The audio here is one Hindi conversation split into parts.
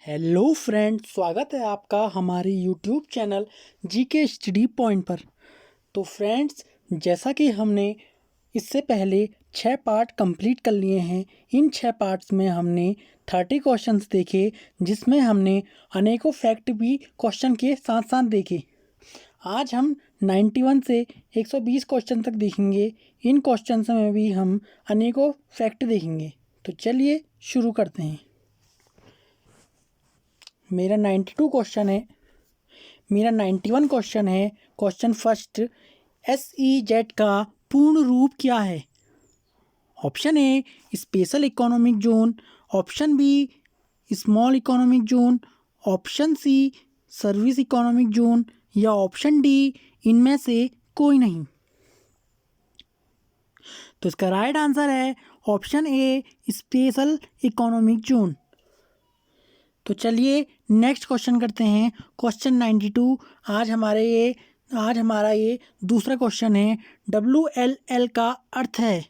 हेलो फ्रेंड, स्वागत है आपका हमारे YouTube channel GK study point पर। तो फ्रेंड्स, जैसा कि हमने इससे पहले 6 पार्ट कंप्लीट कर लिए हैं। इन 6 पार्ट्स में हमने 30 क्वेश्चंस देखे, जिसमें हमने अनेकों फैक्ट भी क्वेश्चन के साथ साथ देखे। आज हम 91 से 120 क्वेश्चन तक देखेंगे। इन क्वेश्चंस में भी हम अनेकों फैक्ट देखेंगे। तो चलिए शुरू करते हैं। मेरा 91 क्वेश्चन है। मेरा 91 क्वेश्चन है। क्वेश्चन फर्स्ट, SEZ का पूर्ण रूप क्या है? Option A special economic zone, option B small economic zone, option C service economic zone या ऑप्शन डी इनमें से कोई नहीं। तो इसका राइट आंसर है option A special economic zone. तो चलिए नेक्स्ट क्वेश्चन करते हैं। क्वेश्चन 92। आज हमारा ये दूसरा क्वेश्चन है। WLL का अर्थ है?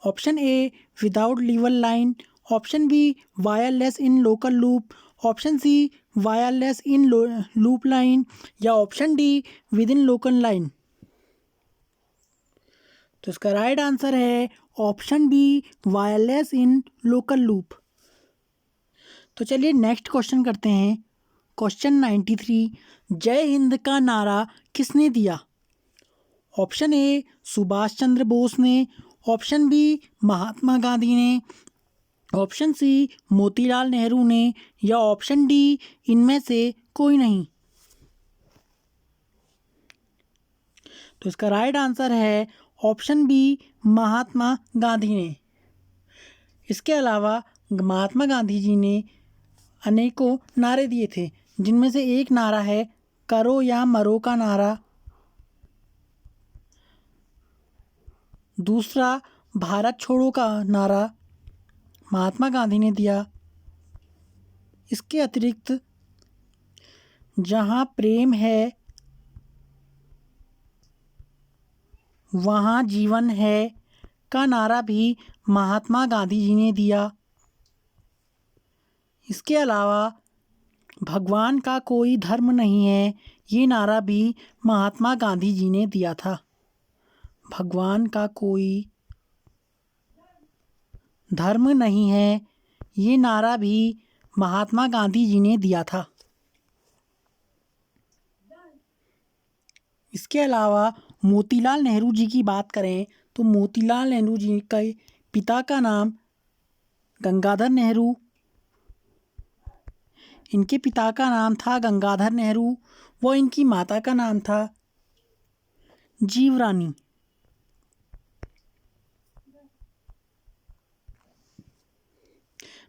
Option A without lever line, option B wireless in local loop, option C wireless in loop line या option D with in local line. तो इसका राइट आंसर है option B wireless in local loop. तो चलिए नेक्स्ट क्वेश्चन करते हैं। क्वेश्चन 93। जय हिंद का नारा किसने दिया? ऑप्शन ए सुभाष चंद्र बोस ने, ऑप्शन बी महात्मा गांधी ने, ऑप्शन सी मोतीलाल नेहरू ने या ऑप्शन डी इनमें से कोई नहीं। तो इसका राइट आंसर है ऑप्शन बी महात्मा गांधी ने। इसके अलावा महात्मा गांधी जी ने अनेकों नारे दिए थे, जिनमें से एक नारा है करो या मरो का नारा, दूसरा भारत छोड़ो का नारा महात्मा गांधी ने दिया। इसके अतिरिक्त जहाँ प्रेम है वहाँ जीवन है का नारा भी महात्मा गांधी जी ने दिया। इसके अलावा भगवान का कोई धर्म नहीं है, ये नारा भी महात्मा गांधी जी ने दिया था। भगवान का कोई धर्म नहीं है, ये नारा भी महात्मा गांधी जी ने दिया था। इसके अलावा मोतीलाल नेहरू जी की बात करें तो मोतीलाल नेहरू जी के पिता का नाम गंगाधर नेहरू, इनके पिता का नाम था गंगाधर नेहरू व इनकी माता का नाम था जीवरानी।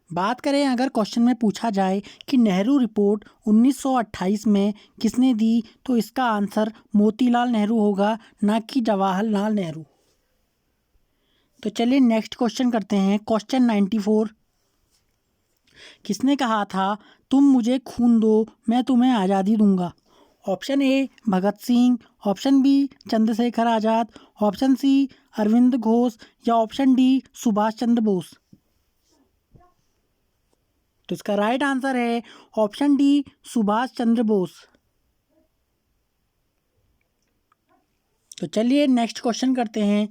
बात करें अगर क्वेश्चन में पूछा जाए कि नेहरू रिपोर्ट 1928 में किसने दी, तो इसका आंसर मोतीलाल नेहरू होगा, ना कि जवाहरलाल नेहरू। तो चलिए नेक्स्ट क्वेश्चन करते हैं। क्वेश्चन 94। किसने कहा था तुम मुझे खून दो मैं तुम्हें आज़ादी दूंगा? Option A Bhagat Singh, option B Chandrashekhar Azad, option C Arvind Ghosh या ऑप्शन डी सुभाष चंद्र बोस। तो इसका राइट आंसर है ऑप्शन डी सुभाष चंद्र बोस। तो चलिए नेक्स्ट क्वेश्चन करते हैं।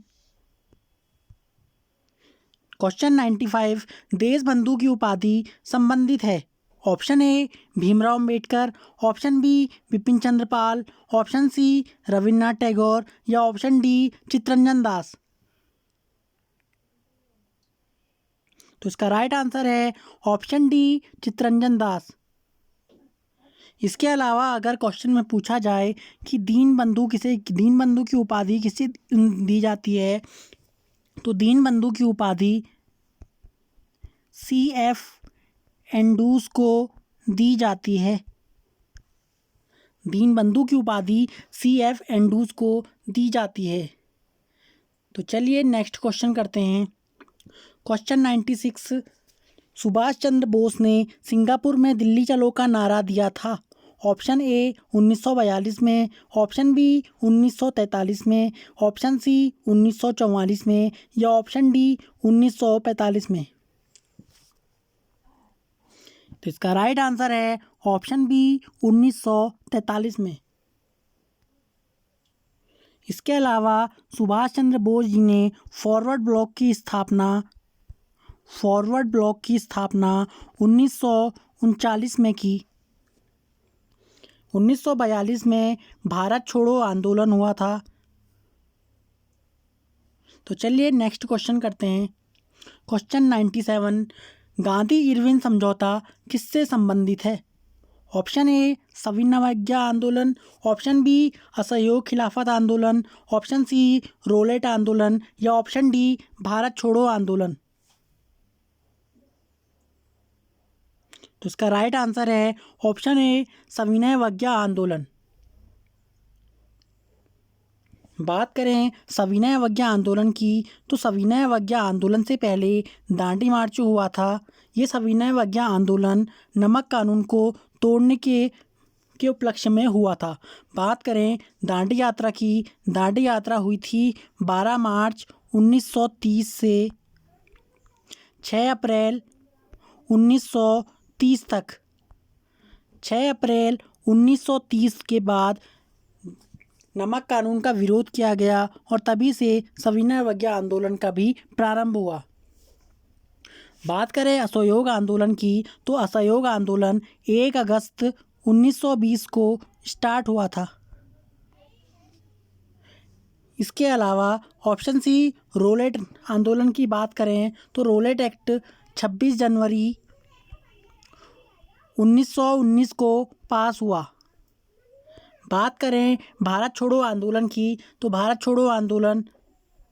क्वेश्चन 95। देशबंधु की उपाधि संबंधित है? Option A Bhimrao Ambedkar, option B Vipin Chandra Pal, option C Rabindranath Tagore या ऑप्शन डी चित्तरंजन दास। तो इसका राइट आंसर है ऑप्शन डी चित्तरंजन दास। इसके अलावा अगर क्वेश्चन में पूछा जाए कि दीनबंधु की उपाधि किसे दी जाती है, तो दीनबंधु की उपाधि CF एंड्रूज को दी जाती है। दीनबंधु की उपाधि CF एंड्रूज को दी जाती है। तो चलिए नेक्स्ट क्वेश्चन करते हैं। क्वेश्चन 96। सुभाष चंद्र बोस ने सिंगापुर में दिल्ली चलो का नारा दिया था? ऑप्शन ए 1942 में, ऑप्शन बी 1943 में, ऑप्शन सी 1944 में या ऑप्शन डी 1945 में। तो इसका राइट आंसर है ऑप्शन बी 1943 में। इसके अलावा सुभाष चंद्र बोस जी ने फॉरवर्ड ब्लॉक की स्थापना 1939 में की। 1942 में भारत छोड़ो आंदोलन हुआ था। तो चलिए नेक्स्ट क्वेश्चन करते हैं। क्वेश्चन 97, गांधी इरविन समझौता किससे संबंधित है? ऑप्शन ए सविनय आंदोलन, ऑप्शन बी असहयोग खिलाफत आंदोलन, ऑप्शन सी रोलेट आंदोलन या ऑप्शन डी भारत छोड़ो आंदोलन। तो इसका राइट आंसर है ऑप्शन ए सविनय आंदोलन। बात करें सविनय अवज्ञा आंदोलन की, तो सविनय अवज्ञा आंदोलन से पहले दांडी मार्च हुआ था। ये सविनय अवज्ञा आंदोलन नमक कानून को तोड़ने के उपलक्ष्य में हुआ था। बात करें दांडी यात्रा की, दांडी यात्रा हुई थी 12 मार्च 1930 से 6 अप्रैल 1930 तक। 6 अप्रैल 1930 के बाद नमक कानून का विरोध किया गया और तभी से सविनय अवज्ञा आंदोलन का भी प्रारंभ हुआ। बात करें असहयोग आंदोलन की, तो असहयोग आंदोलन 1 अगस्त 1920 को स्टार्ट हुआ था। इसके अलावा ऑप्शन सी रोलेट आंदोलन की बात करें, तो रोलेट एक्ट 26 जनवरी 1919 को पास हुआ। बात करें भारत छोड़ो आंदोलन की, तो भारत छोड़ो आंदोलन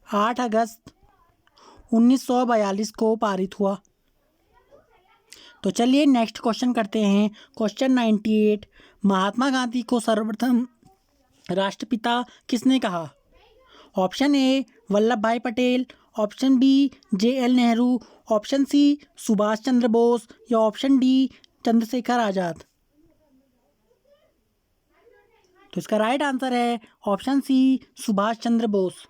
8 अगस्त 1942 को पारित हुआ। तो चलिए नेक्स्ट क्वेश्चन करते हैं। क्वेश्चन 98, महात्मा गांधी को सर्वप्रथम राष्ट्रपिता किसने कहा? Option A Vallabh Bhai Patel, option B JL Nehru, option C Subhash Chandra Bose या ऑप्शन डी चंद्रशेखर आज़ाद। तो इसका राइट आंसर है ऑप्शन सी सुभाष चंद्र बोस।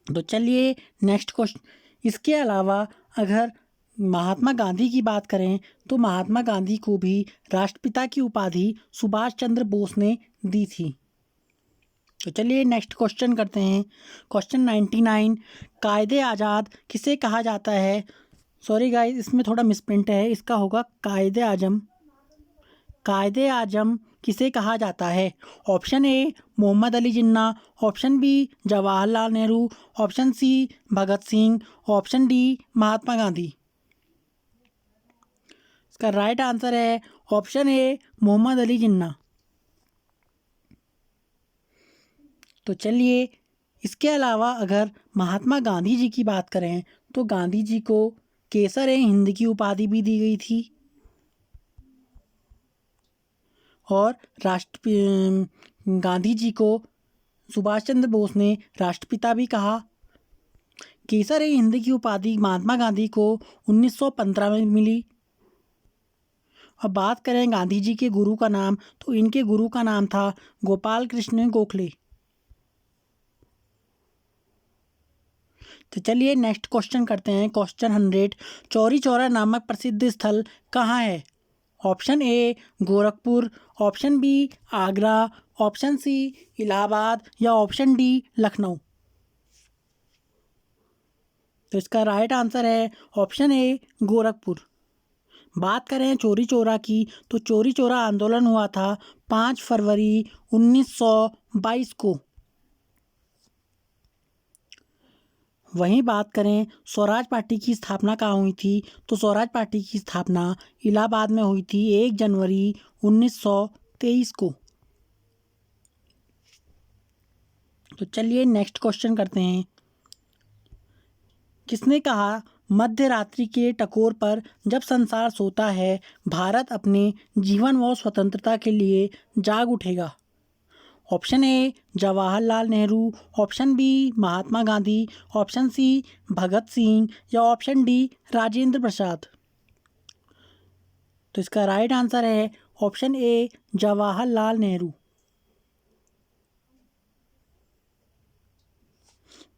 तो चलिए नेक्स्ट क्वेश्चन। इसके अलावा अगर महात्मा गांधी की बात करें, तो महात्मा गांधी को भी राष्ट्रपिता की उपाधि सुभाष चंद्र बोस ने दी थी। तो चलिए नेक्स्ट क्वेश्चन करते हैं। क्वेश्चन 99, कायदे आज़ाद किसे कहा जाता है? सॉरी गाइस, इसमें थोड़ा मिसप्रिंट है, इसका होगा कायदे आजम। कायदे आजम किसे कहा जाता है? Option A Mohammad Ali Jinnah, option B Jawaharlal Nehru, option C Bhagat Singh, option D Mahatma Gandhi. इसका राइट आंसर है ऑप्शन ए मोहम्मद अली जिन्ना। तो चलिए इसके अलावा अगर महात्मा गांधी जी की बात करें, तो गांधी जी को केसर ए हिंद की उपाधि भी दी गई थी और गांधी जी को सुभाष चंद्र बोस ने राष्ट्रपिता भी कहा। केसर ए हिंद की उपाधि महात्मा गांधी को 1915 में मिली। और बात करें गांधी जी के गुरु का नाम, तो इनके गुरु का नाम था गोपाल कृष्ण गोखले। तो चलिए नेक्स्ट क्वेश्चन करते हैं। क्वेश्चन 100, चौरी चौरा नामक प्रसिद्ध स्थल कहाँ है? Option A Gorakhpur, option B Agra, option C Allahabad या ऑप्शन डी लखनऊ। तो इसका राइट आंसर है ऑप्शन ए गोरखपुर। बात करें चौरी चौरा की, तो चौरी चौरा आंदोलन हुआ था 5 फरवरी 1922 को। वहीं बात करें स्वराज पार्टी की स्थापना कहाँ हुई थी, तो स्वराज पार्टी की स्थापना इलाहाबाद में हुई थी 1 जनवरी 1923 को। तो चलिए नेक्स्ट क्वेश्चन करते हैं। किसने कहा मध्य रात्रि के टकोर पर जब संसार सोता है, भारत अपने जीवन व स्वतंत्रता के लिए जाग उठेगा? Option A Jawaharlal Nehru, option B Mahatma Gandhi, option C Bhagat Singh या ऑप्शन डी राजेंद्र प्रसाद। तो इसका राइट आंसर है ऑप्शन ए जवाहरलाल नेहरू।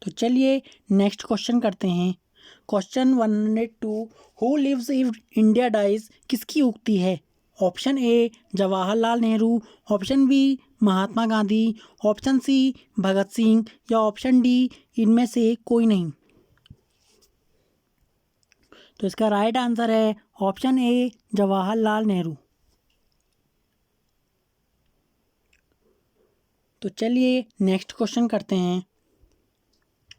तो चलिए नेक्स्ट क्वेश्चन करते हैं। Question 102, who lives if India dies किसकी उक्ति है? Option A Jawaharlal Nehru, option B Mahatma Gandhi, option C Bhagat Singh या ऑप्शन डी इनमें से कोई नहीं। तो इसका राइट आंसर है ऑप्शन ए जवाहरलाल नेहरू। तो चलिए नेक्स्ट क्वेश्चन करते हैं।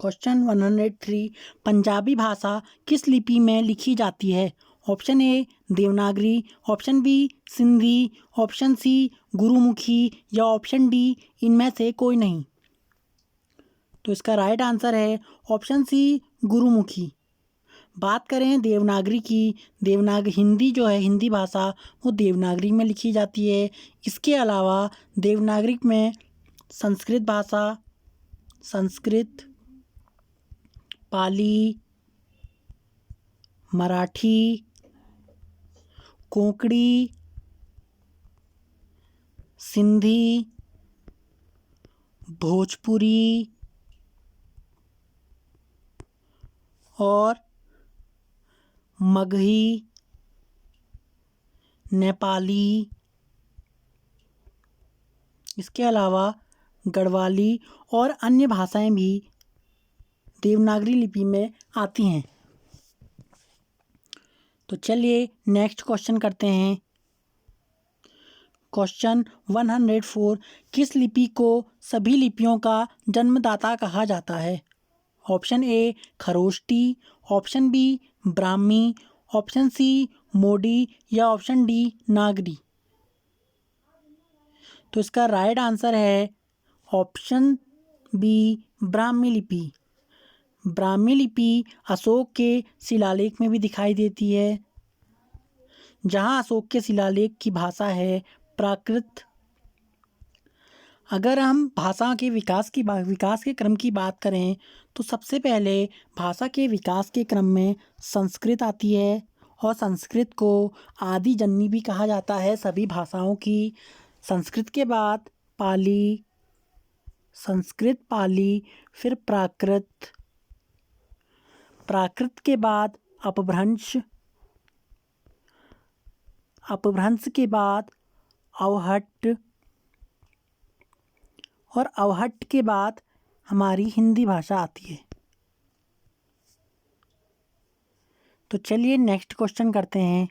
क्वेश्चन 103, पंजाबी भाषा किस लिपि में लिखी जाती है? Option A Devanagari, option B Sindhi, option C Gurmukhi या ऑप्शन डी इनमें से कोई नहीं। तो इसका राइट आंसर है ऑप्शन सी गुरुमुखी। बात करें देवनागरी की, हिंदी जो है हिंदी भाषा वो देवनागरी में लिखी जाती है। इसके अलावा देवनागरी में संस्कृत भाषा, संस्कृत, पाली, मराठी, कोंकणी, सिंधी, भोजपुरी और मगही, नेपाली, इसके अलावा गढ़वाली और अन्य भाषाएं भी देवनागरी लिपि में आती हैं। तो चलिए नेक्स्ट क्वेश्चन करते हैं। क्वेश्चन 104, किस लिपि को सभी लिपियों का जन्मदाता कहा जाता है? Option A Kharosthi, option B Brahmi, option C Modi या ऑप्शन डी नागरी। तो इसका राइट आंसर है ऑप्शन बी ब्राह्मी लिपि। ब्राह्मी लिपि अशोक के शिलालेख में भी दिखाई देती है, जहां अशोक के शिलालेख की भाषा है प्राकृत। अगर हम भाषा के विकास के क्रम की बात करें तो सबसे पहले भाषा के विकास के क्रम में संस्कृत आती है और संस्कृत को आदि जननी भी कहा जाता है सभी भाषाओं की। संस्कृत के बाद पाली, संस्कृत पाली, फिर प्राकृत, प्राकृत के बाद अपभ्रंश, अपभ्रंश के बाद अवहट्ट और अवहट्ट के बाद हमारी हिंदी भाषा आती है। तो चलिए नेक्स्ट क्वेश्चन करते हैं।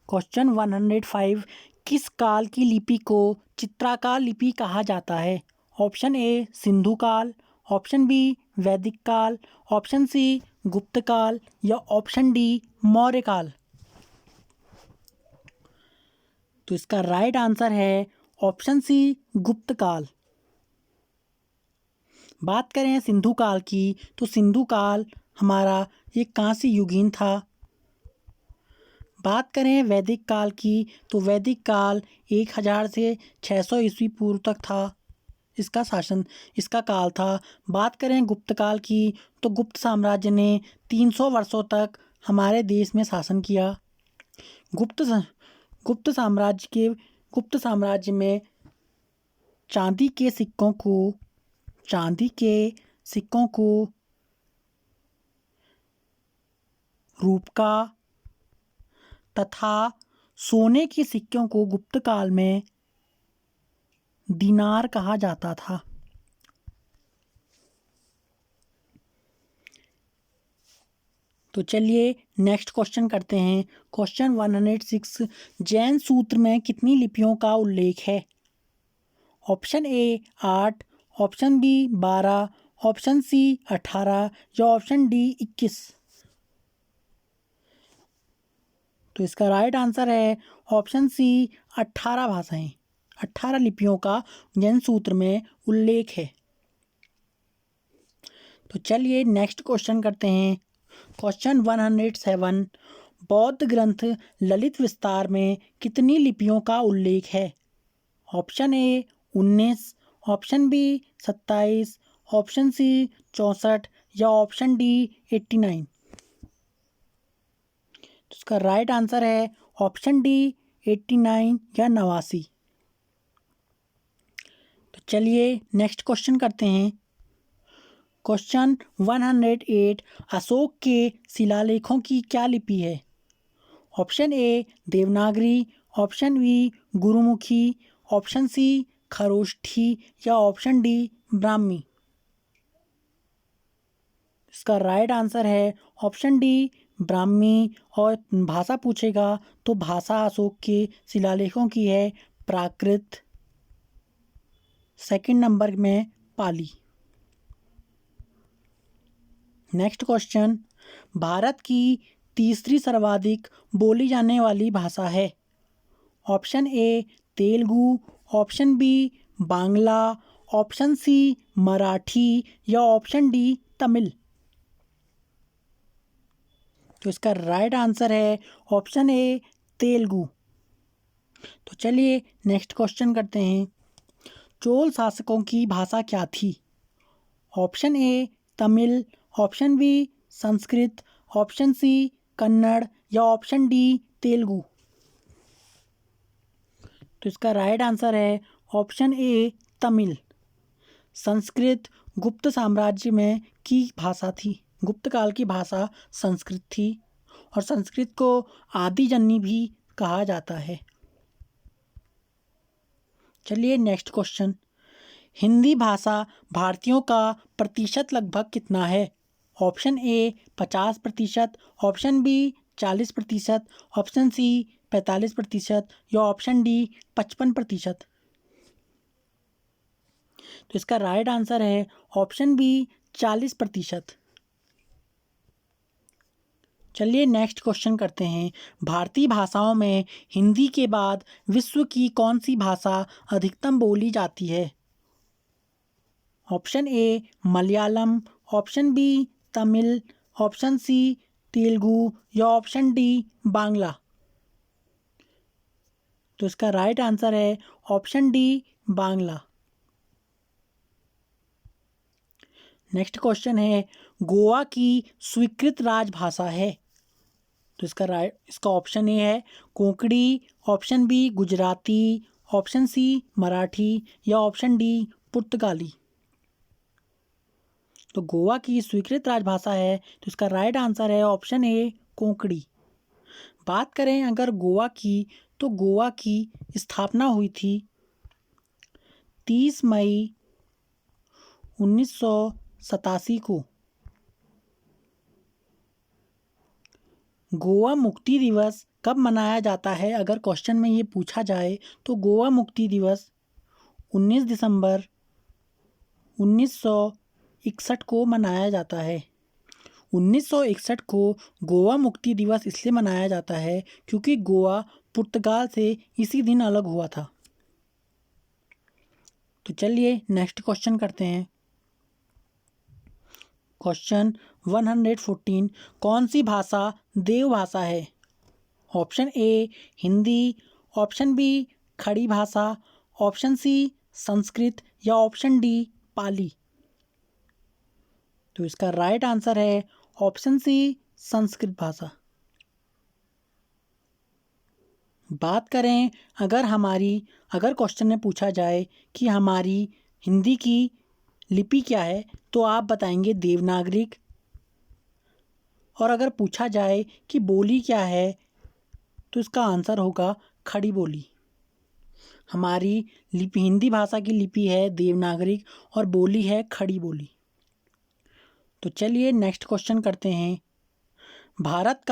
क्वेश्चन 105, किस काल की लिपि को चित्राकार लिपि कहा जाता है? ऑप्शन ए सिंधु काल, ऑप्शन बी वैदिक काल, ऑप्शन सी गुप्त काल या ऑप्शन डी मौर्य काल। तो इसका राइट आंसर है ऑप्शन सी गुप्त काल। बात करें सिंधु काल की तो सिंधु काल हमारा एक कांस्य युगीन था। बात करें वैदिक काल की तो वैदिक काल 1000 से 600 ईस्वी पूर्व तक था, इसका काल था। बात करें गुप्त काल की तो गुप्त साम्राज्य ने 300 वर्षों तक हमारे देश में शासन किया। गुप्त साम्राज्य में चांदी के सिक्कों को रूपका तथा सोने के सिक्कों को गुप्त काल में दिनार कहा जाता था। तो चलिए नेक्स्ट क्वेश्चन करते हैं। क्वेश्चन 106, जैन सूत्र में कितनी लिपियों का उल्लेख है? Option A 8, option B 12, option C 18 या ऑप्शन डी 21। तो इसका राइट आंसर है ऑप्शन सी 18 भाषाएं, 18 लिपियों का जैन सूत्र में उल्लेख है। तो चलिए नेक्स्ट क्वेश्चन करते हैं। क्वेश्चन 107, बौद्ध ग्रंथ ललित विस्तार में कितनी लिपियों का उल्लेख है? Option A 19, option B 27, option C 64 या ऑप्शन डी 89। तो इसका राइट आंसर है ऑप्शन डी 89 या 89। तो चलिए नेक्स्ट क्वेश्चन करते हैं। क्वेश्चन 108, अशोक के शिलालेखों की क्या लिपि है? Option A Devanagari, option B Gurmukhi, option C Kharosthi या ऑप्शन डी ब्राह्मी। इसका राइट आंसर है ऑप्शन डी ब्राह्मी। और भाषा पूछेगा तो भाषा अशोक के शिलालेखों की है प्राकृत, सेकंड नंबर में पाली। नेक्स्ट क्वेश्चन, भारत की तीसरी सर्वाधिक बोली जाने वाली भाषा है? Option A Telugu, option B Bangla, option C Marathi या ऑप्शन डी तमिल। तो इसका राइट आंसर है ऑप्शन ए तेलुगु। तो चलिए नेक्स्ट क्वेश्चन करते हैं। चोल शासकों की भाषा क्या थी? Option A Tamil, option B Sanskrit, option C Kannada या ऑप्शन डी तेलुगु। तो इसका राइट आंसर है ऑप्शन ए तमिल। संस्कृत गुप्त साम्राज्य में की भाषा थी। गुप्त काल की भाषा संस्कृत थी और संस्कृत को आदि जननी भी कहा जाता है। चलिए नेक्स्ट क्वेश्चन, हिंदी भाषा भारतीयों का प्रतिशत लगभग कितना है? Option A 50%, option B 40%, option C 45% या ऑप्शन डी 55%। तो इसका राइट आंसर है ऑप्शन बी 40%। चलिए नेक्स्ट क्वेश्चन करते हैं। भारतीय भाषाओं में हिंदी के बाद विश्व की कौन सी भाषा अधिकतम बोली जाती है? Option A Malayalam, option B Tamil, option C Telugu या ऑप्शन डी बांग्ला। तो इसका राइट आंसर है option D Bangla. Next question है, गोवा की स्वीकृत राजभाषा है? तो इसका ऑप्शन ए है Konkani, option B Gujarati, option C Marathi या ऑप्शन डी पुर्तगाली। तो गोवा की स्वीकृत राजभाषा है तो इसका राइट आंसर है ऑप्शन ए कोंकणी। बात करें अगर गोवा की, तो गोवा की स्थापना हुई थी 30 मई 1987 को। गोवा मुक्ति दिवस कब मनाया जाता है? अगर क्वेश्चन में ये पूछा जाए तो गोवा मुक्ति दिवस 19 दिसंबर 1961 को मनाया जाता है। 1961 को गोवा मुक्ति दिवस इसलिए मनाया जाता है क्योंकि गोवा पुर्तगाल से इसी दिन अलग हुआ था। तो चलिए नेक्स्ट क्वेश्चन करते हैं। क्वेश्चन 114, कौन सी भाषा देवभाषा है? Option A Hindi, option B खड़ी भाषा, ऑप्शन सी संस्कृत या ऑप्शन डी पाली। तो इसका राइट आंसर है ऑप्शन सी संस्कृत भाषा। बात करें अगर क्वेश्चन में पूछा जाए कि हमारी हिंदी की लिपि क्या है तो आप बताएंगे देवनागरिक। और अगर पूछा जाए कि बोली क्या है तो इसका आंसर होगा खड़ी बोली। हमारी लिपि हिंदी भाषा की लिपि है देवनागरिक और बोली है खड़ी बोली। तो चलिए नेक्स्ट क्वेश्चन करते हैं। भारत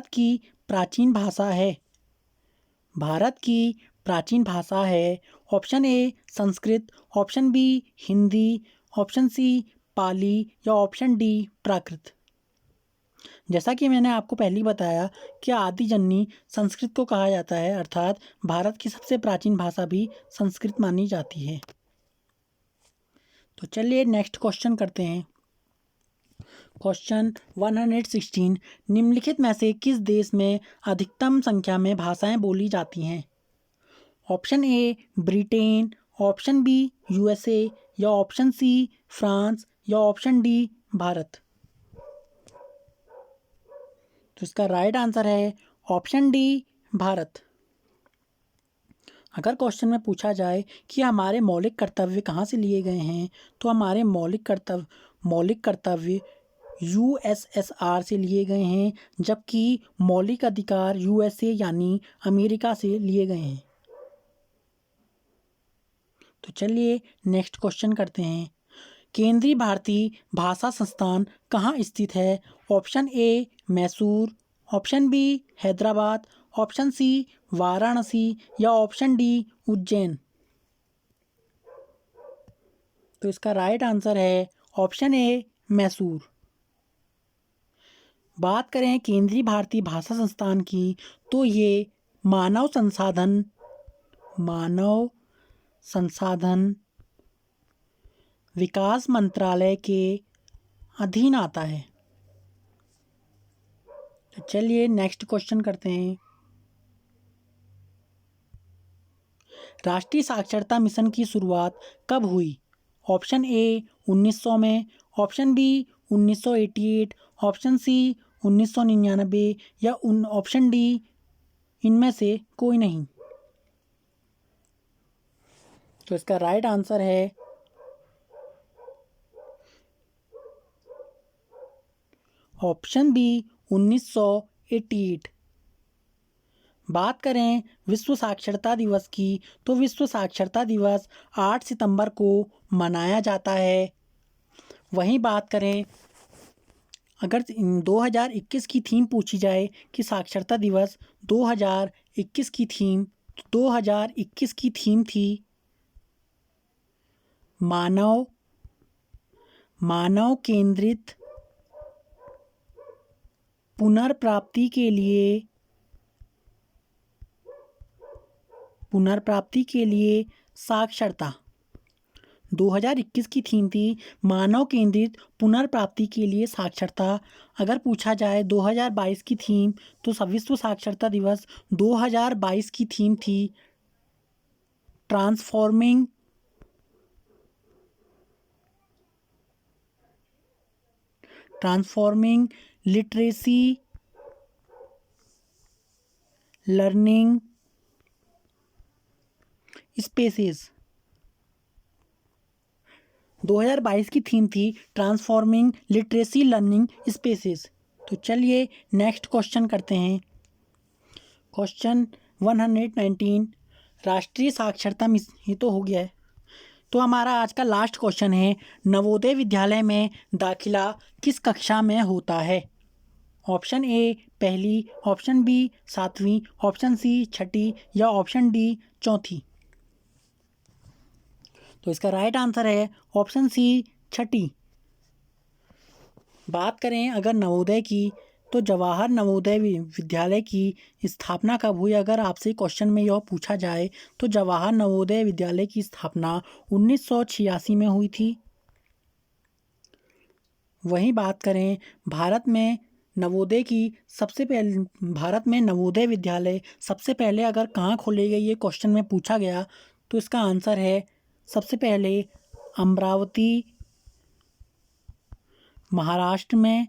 की प्राचीन भाषा है? भारत की प्राचीन भाषा है option A Sanskrit, option B Hindi, option C Pali या ऑप्शन डी प्राकृत। जैसा कि मैंने आपको पहले ही बताया कि आदि जननी संस्कृत को कहा जाता है, अर्थात भारत की सबसे प्राचीन भाषा भी संस्कृत मानी जाती है। तो चलिए नेक्स्ट क्वेश्चन करते हैं। क्वेश्चन 116, निम्नलिखित में से किस देश में अधिकतम संख्या में भाषाएं बोली जाती हैं? Option A Britain, option B USA या ऑप्शन सी फ्रांस या ऑप्शन डी भारत। तो इसका राइट आंसर है ऑप्शन डी भारत। अगर क्वेश्चन में पूछा जाए कि हमारे मौलिक कर्तव्य कहाँ से लिए गए हैं, तो हमारे मौलिक कर्तव्य यूएसएसआर से लिए गए हैं, जबकि मौलिक अधिकार यूएसए यानी अमेरिका से लिए गए हैं। तो चलिए नेक्स्ट क्वेश्चन करते हैं। केंद्रीय भारतीय भाषा संस्थान कहाँ स्थित है? Option A Mysore, option B Hyderabad, option C Varanasi या ऑप्शन डी उज्जैन। तो इसका राइट आंसर है ऑप्शन ए मैसूर। बात करें केंद्रीय भारतीय भाषा संस्थान की, तो ये मानव संसाधन विकास मंत्रालय के अधीन आता है। तो चलिए नेक्स्ट क्वेश्चन करते हैं। राष्ट्रीय साक्षरता मिशन की शुरुआत कब हुई? ऑप्शन ए 1900 में, ऑप्शन बी 1988, ऑप्शन सी 1999 या ऑप्शन डी इनमें से कोई नहीं। तो इसका राइट आंसर है ऑप्शन बी 1988। बात करें विश्व साक्षरता दिवस की, तो विश्व साक्षरता दिवस 8 सितंबर को मनाया जाता है। वहीं बात करें अगर 2021 की थीम पूछी जाए कि साक्षरता दिवस 2021 की थीम, तो 2021 की थीम थी मानव केंद्रित पुनर्प्राप्ति के लिए साक्षरता। 2021 की थीम थी मानव केंद्रित पुनर्प्राप्ति के लिए साक्षरता। अगर पूछा जाए 2022 की थीम, तो विश्व साक्षरता दिवस 2022 की थीम थी ट्रांसफॉर्मिंग लिटरेसी लर्निंग स्पेसेस। 2022 की थीम थी ट्रांसफॉर्मिंग लिटरेसी लर्निंग स्पेसेस। तो चलिए नेक्स्ट क्वेश्चन करते हैं। क्वेश्चन 119 राष्ट्रीय साक्षरता मिशन, ये तो हो गया है। तो हमारा आज का लास्ट क्वेश्चन है, नवोदय विद्यालय में दाखिला किस कक्षा में होता है? ऑप्शन ए पहली, ऑप्शन बी 7वीं, ऑप्शन सी 6ठी या ऑप्शन डी 4थी। तो इसका राइट आंसर है ऑप्शन सी 6ठी। बात करें अगर नवोदय की, तो जवाहर नवोदय विद्यालय की स्थापना कब हुई? अगर आपसे क्वेश्चन में यह पूछा जाए, तो जवाहर नवोदय विद्यालय की स्थापना 1986 में हुई थी। वहीं बात करें भारत में नवोदय विद्यालय सबसे पहले अगर कहाँ खोले गए, ये क्वेश्चन में पूछा गया, तो इसका आंसर है सबसे पहले अमरावती महाराष्ट्र में,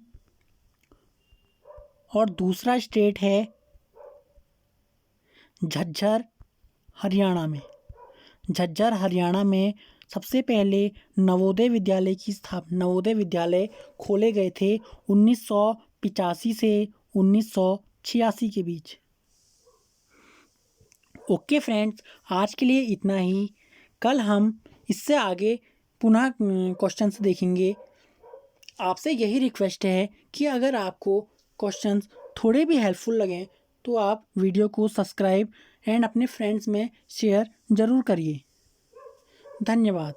और दूसरा स्टेट है झज्जर हरियाणा में सबसे पहले नवोदय विद्यालय खोले गए थे 1985 से 1986 के बीच। ओके फ्रेंड्स, आज के लिए इतना ही। कल हम इससे आगे पुनः क्वेश्चंस देखेंगे। आपसे यही रिक्वेस्ट है कि अगर आपको क्वेश्चंस थोड़े भी हेल्पफुल लगें, तो आप वीडियो को सब्सक्राइब एंड अपने फ्रेंड्स में शेयर ज़रूर करिए। धन्यवाद।